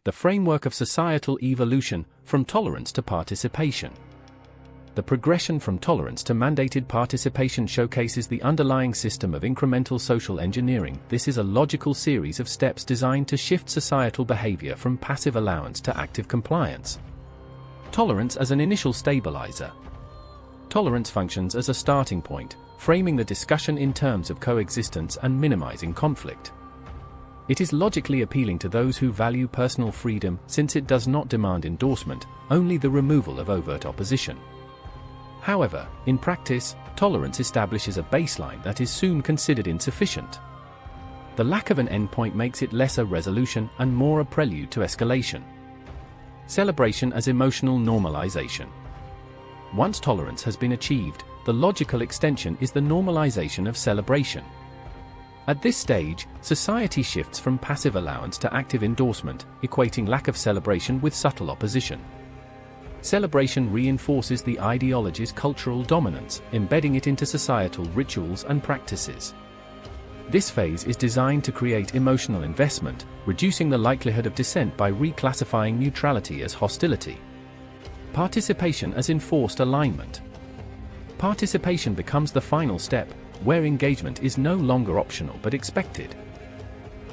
The framework of societal evolution, from tolerance to participation. The progression from tolerance to mandated participation showcases the underlying system of incremental social engineering. This is a logical series of steps designed to shift societal behavior from passive allowance to active compliance. Tolerance as an initial stabilizer. Tolerance functions as a starting point, framing the discussion in terms of coexistence and minimizing conflict. It is logically appealing to those who value personal freedom, since it does not demand endorsement, only the removal of overt opposition. However, in practice, tolerance establishes a baseline that is soon considered insufficient. The lack of an endpoint makes it less a resolution and more a prelude to escalation. Celebration as emotional normalization. Once tolerance has been achieved, the logical extension is the normalization of celebration. At this stage, society shifts from passive allowance to active endorsement, equating lack of celebration with subtle opposition. Celebration reinforces the ideology's cultural dominance, embedding it into societal rituals and practices. This phase is designed to create emotional investment, reducing the likelihood of dissent by reclassifying neutrality as hostility. Participation as enforced alignment. Participation becomes the final step, where engagement is no longer optional but expected.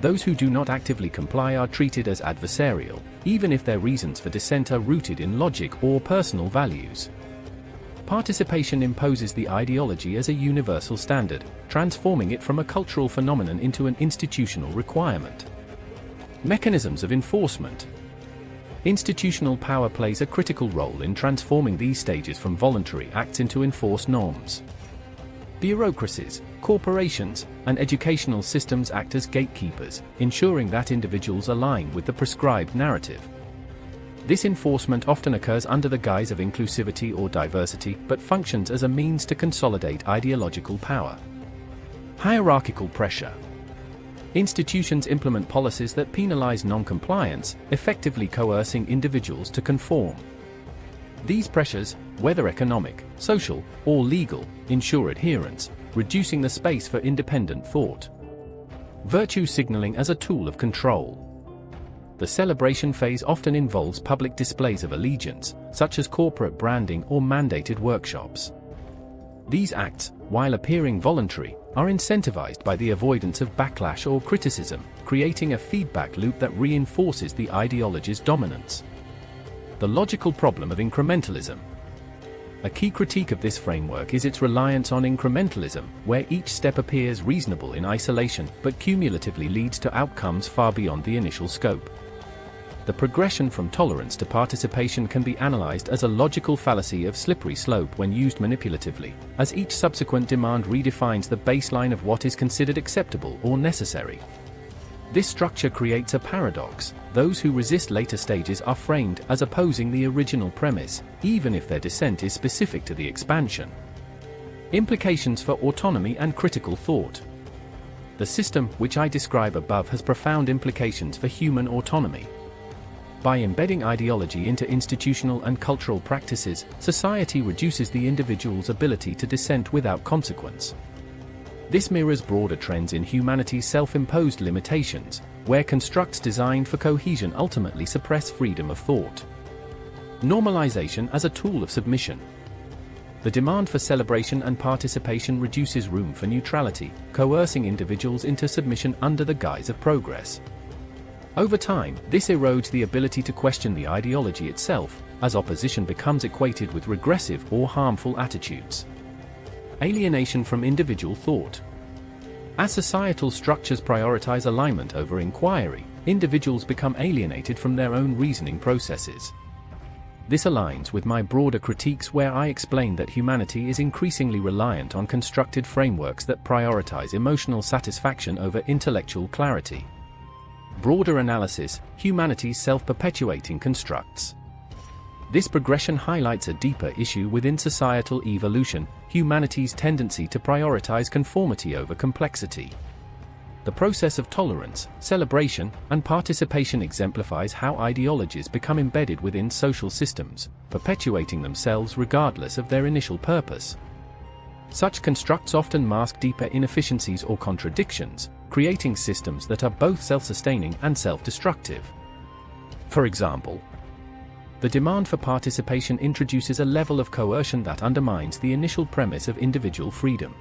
Those who do not actively comply are treated as adversarial, even if their reasons for dissent are rooted in logic or personal values. Participation imposes the ideology as a universal standard, transforming it from a cultural phenomenon into an institutional requirement. Mechanisms of enforcement. Institutional power plays a critical role in transforming these stages from voluntary acts into enforced norms. Bureaucracies, corporations, and educational systems act as gatekeepers, ensuring that individuals align with the prescribed narrative. This enforcement often occurs under the guise of inclusivity or diversity, but functions as a means to consolidate ideological power. Hierarchical pressure. Institutions implement policies that penalize non-compliance, effectively coercing individuals to conform. These pressures, whether economic, social, or legal, ensure adherence, reducing the space for independent thought. Virtue signaling as a tool of control. The celebration phase often involves public displays of allegiance, such as corporate branding or mandated workshops. These acts, while appearing voluntary, are incentivized by the avoidance of backlash or criticism, creating a feedback loop that reinforces the ideology's dominance. The logical problem of incrementalism. A key critique of this framework is its reliance on incrementalism, where each step appears reasonable in isolation but cumulatively leads to outcomes far beyond the initial scope. The progression from tolerance to participation can be analyzed as a logical fallacy of slippery slope when used manipulatively, as each subsequent demand redefines the baseline of what is considered acceptable or necessary. This structure creates a paradox. Those who resist later stages are framed as opposing the original premise, even if their dissent is specific to the expansion. Implications for autonomy and critical thought. The system, which I describe above, has profound implications for human autonomy. By embedding ideology into institutional and cultural practices, society reduces the individual's ability to dissent without consequence. This mirrors broader trends in humanity's self-imposed limitations, where constructs designed for cohesion ultimately suppress freedom of thought. Normalization as a tool of submission. The demand for celebration and participation reduces room for neutrality, coercing individuals into submission under the guise of progress. Over time, this erodes the ability to question the ideology itself, as opposition becomes equated with regressive or harmful attitudes. Alienation from individual thought. As societal structures prioritize alignment over inquiry, individuals become alienated from their own reasoning processes. This aligns with my broader critiques, where I explain that humanity is increasingly reliant on constructed frameworks that prioritize emotional satisfaction over intellectual clarity. Broader analysis: humanity's self-perpetuating constructs. This progression highlights a deeper issue within societal evolution: humanity's tendency to prioritize conformity over complexity. The process of tolerance, celebration, and participation exemplifies how ideologies become embedded within social systems, perpetuating themselves regardless of their initial purpose. Such constructs often mask deeper inefficiencies or contradictions, creating systems that are both self-sustaining and self-destructive. For example, the demand for participation introduces a level of coercion that undermines the initial premise of individual freedom.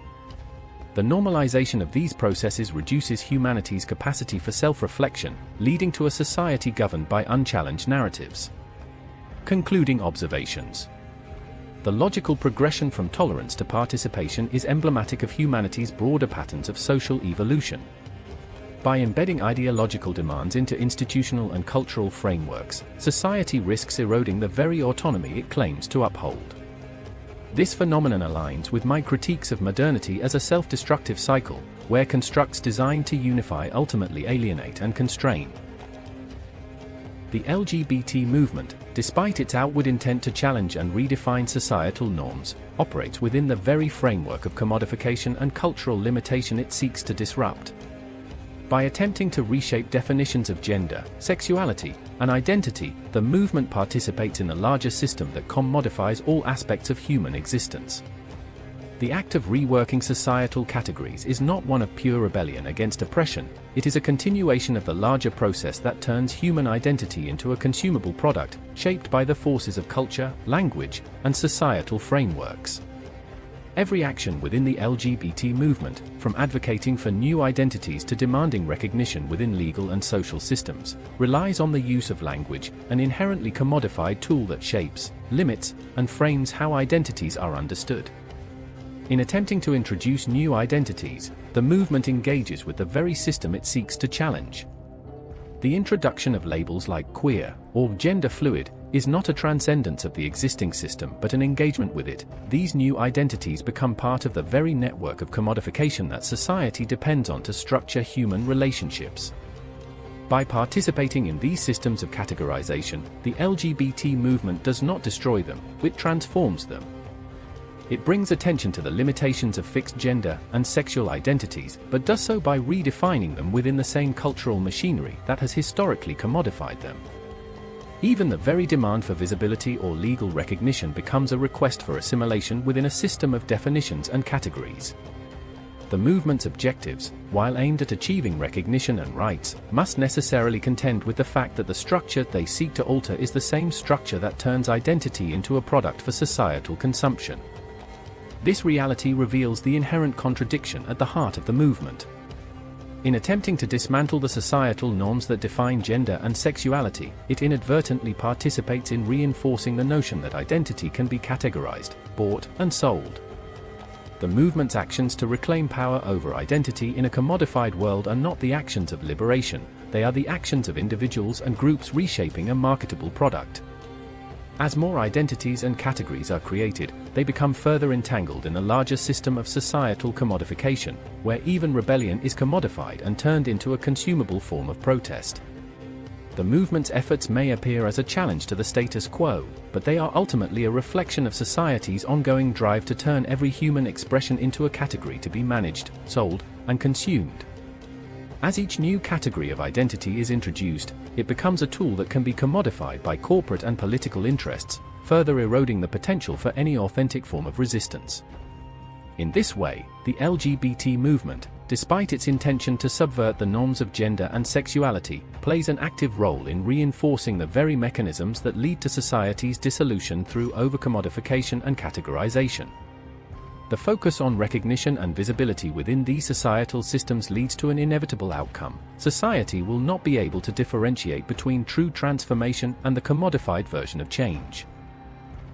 The normalization of these processes reduces humanity's capacity for self-reflection, leading to a society governed by unchallenged narratives. Concluding observations. The logical progression from tolerance to participation is emblematic of humanity's broader patterns of social evolution. By embedding ideological demands into institutional and cultural frameworks, society risks eroding the very autonomy it claims to uphold. This phenomenon aligns with my critiques of modernity as a self-destructive cycle, where constructs designed to unify ultimately alienate and constrain. The LGBT movement, despite its outward intent to challenge and redefine societal norms, operates within the very framework of commodification and cultural limitation it seeks to disrupt. By attempting to reshape definitions of gender, sexuality, and identity, the movement participates in a larger system that commodifies all aspects of human existence. The act of reworking societal categories is not one of pure rebellion against oppression, it is a continuation of the larger process that turns human identity into a consumable product, shaped by the forces of culture, language, and societal frameworks. Every action within the LGBT movement, from advocating for new identities to demanding recognition within legal and social systems, relies on the use of language, an inherently commodified tool that shapes, limits, and frames how identities are understood. In attempting to introduce new identities, the movement engages with the very system it seeks to challenge. The introduction of labels like queer or gender fluid is not a transcendence of the existing system but an engagement with it. These new identities become part of the very network of commodification that society depends on to structure human relationships. By participating in these systems of categorization, the LGBT movement does not destroy them, it transforms them. It brings attention to the limitations of fixed gender and sexual identities, but does so by redefining them within the same cultural machinery that has historically commodified them. Even the very demand for visibility or legal recognition becomes a request for assimilation within a system of definitions and categories. The movement's objectives, while aimed at achieving recognition and rights, must necessarily contend with the fact that the structure they seek to alter is the same structure that turns identity into a product for societal consumption. This reality reveals the inherent contradiction at the heart of the movement. In attempting to dismantle the societal norms that define gender and sexuality, it inadvertently participates in reinforcing the notion that identity can be categorized, bought, and sold. The movement's actions to reclaim power over identity in a commodified world are not the actions of liberation, they are the actions of individuals and groups reshaping a marketable product. As more identities and categories are created, they become further entangled in a larger system of societal commodification, where even rebellion is commodified and turned into a consumable form of protest. The movement's efforts may appear as a challenge to the status quo, but they are ultimately a reflection of society's ongoing drive to turn every human expression into a category to be managed, sold, and consumed. As each new category of identity is introduced, it becomes a tool that can be commodified by corporate and political interests, further eroding the potential for any authentic form of resistance. In this way, the LGBT movement, despite its intention to subvert the norms of gender and sexuality, plays an active role in reinforcing the very mechanisms that lead to society's dissolution through overcommodification and categorization. The focus on recognition and visibility within these societal systems leads to an inevitable outcome. Society will not be able to differentiate between true transformation and the commodified version of change.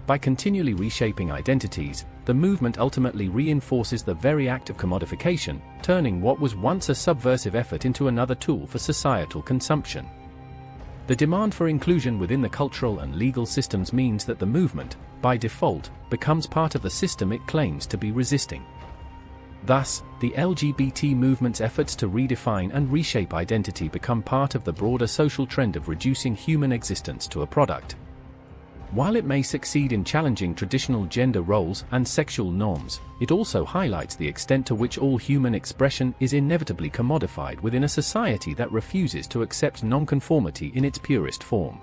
By continually reshaping identities, the movement ultimately reinforces the very act of commodification, turning what was once a subversive effort into another tool for societal consumption. The demand for inclusion within the cultural and legal systems means that the movement, by default, becomes part of the system it claims to be resisting. Thus, the LGBT movement's efforts to redefine and reshape identity become part of the broader social trend of reducing human existence to a product. While it may succeed in challenging traditional gender roles and sexual norms, it also highlights the extent to which all human expression is inevitably commodified within a society that refuses to accept nonconformity in its purest form.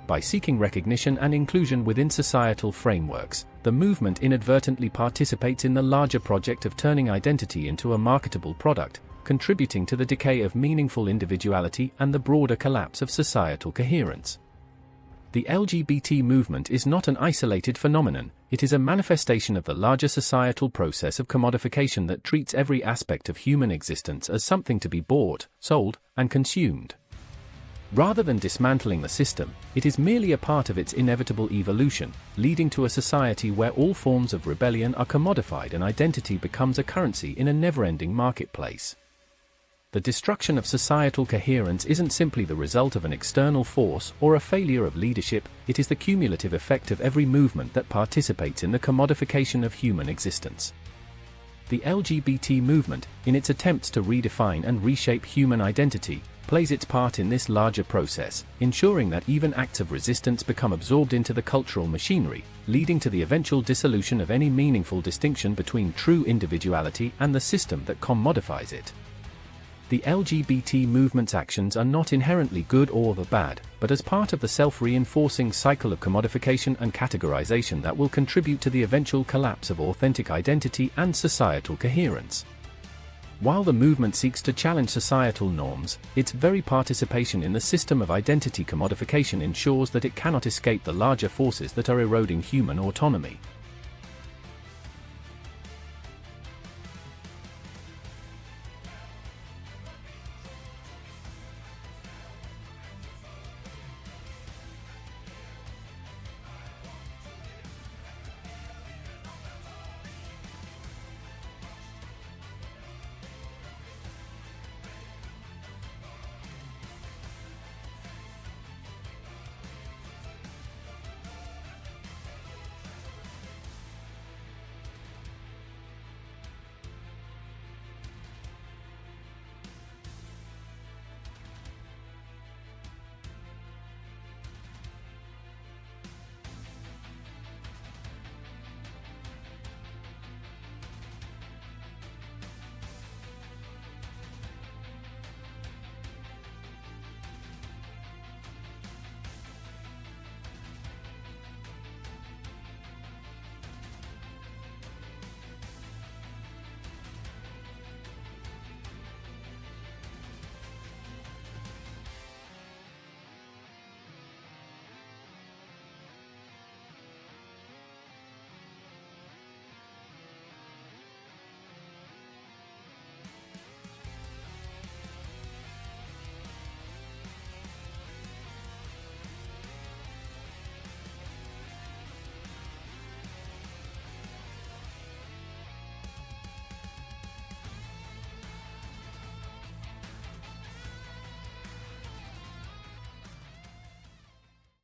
By seeking recognition and inclusion within societal frameworks, the movement inadvertently participates in the larger project of turning identity into a marketable product, contributing to the decay of meaningful individuality and the broader collapse of societal coherence. The LGBT movement is not an isolated phenomenon, it is a manifestation of the larger societal process of commodification that treats every aspect of human existence as something to be bought, sold, and consumed. Rather than dismantling the system, it is merely a part of its inevitable evolution, leading to a society where all forms of rebellion are commodified and identity becomes a currency in a never-ending marketplace. The destruction of societal coherence isn't simply the result of an external force or a failure of leadership, it is the cumulative effect of every movement that participates in the commodification of human existence. The LGBT movement, in its attempts to redefine and reshape human identity, plays its part in this larger process, ensuring that even acts of resistance become absorbed into the cultural machinery, leading to the eventual dissolution of any meaningful distinction between true individuality and the system that commodifies it. The LGBT movement's actions are not inherently good or bad, but as part of the self-reinforcing cycle of commodification and categorization that will contribute to the eventual collapse of authentic identity and societal coherence. While the movement seeks to challenge societal norms, its very participation in the system of identity commodification ensures that it cannot escape the larger forces that are eroding human autonomy.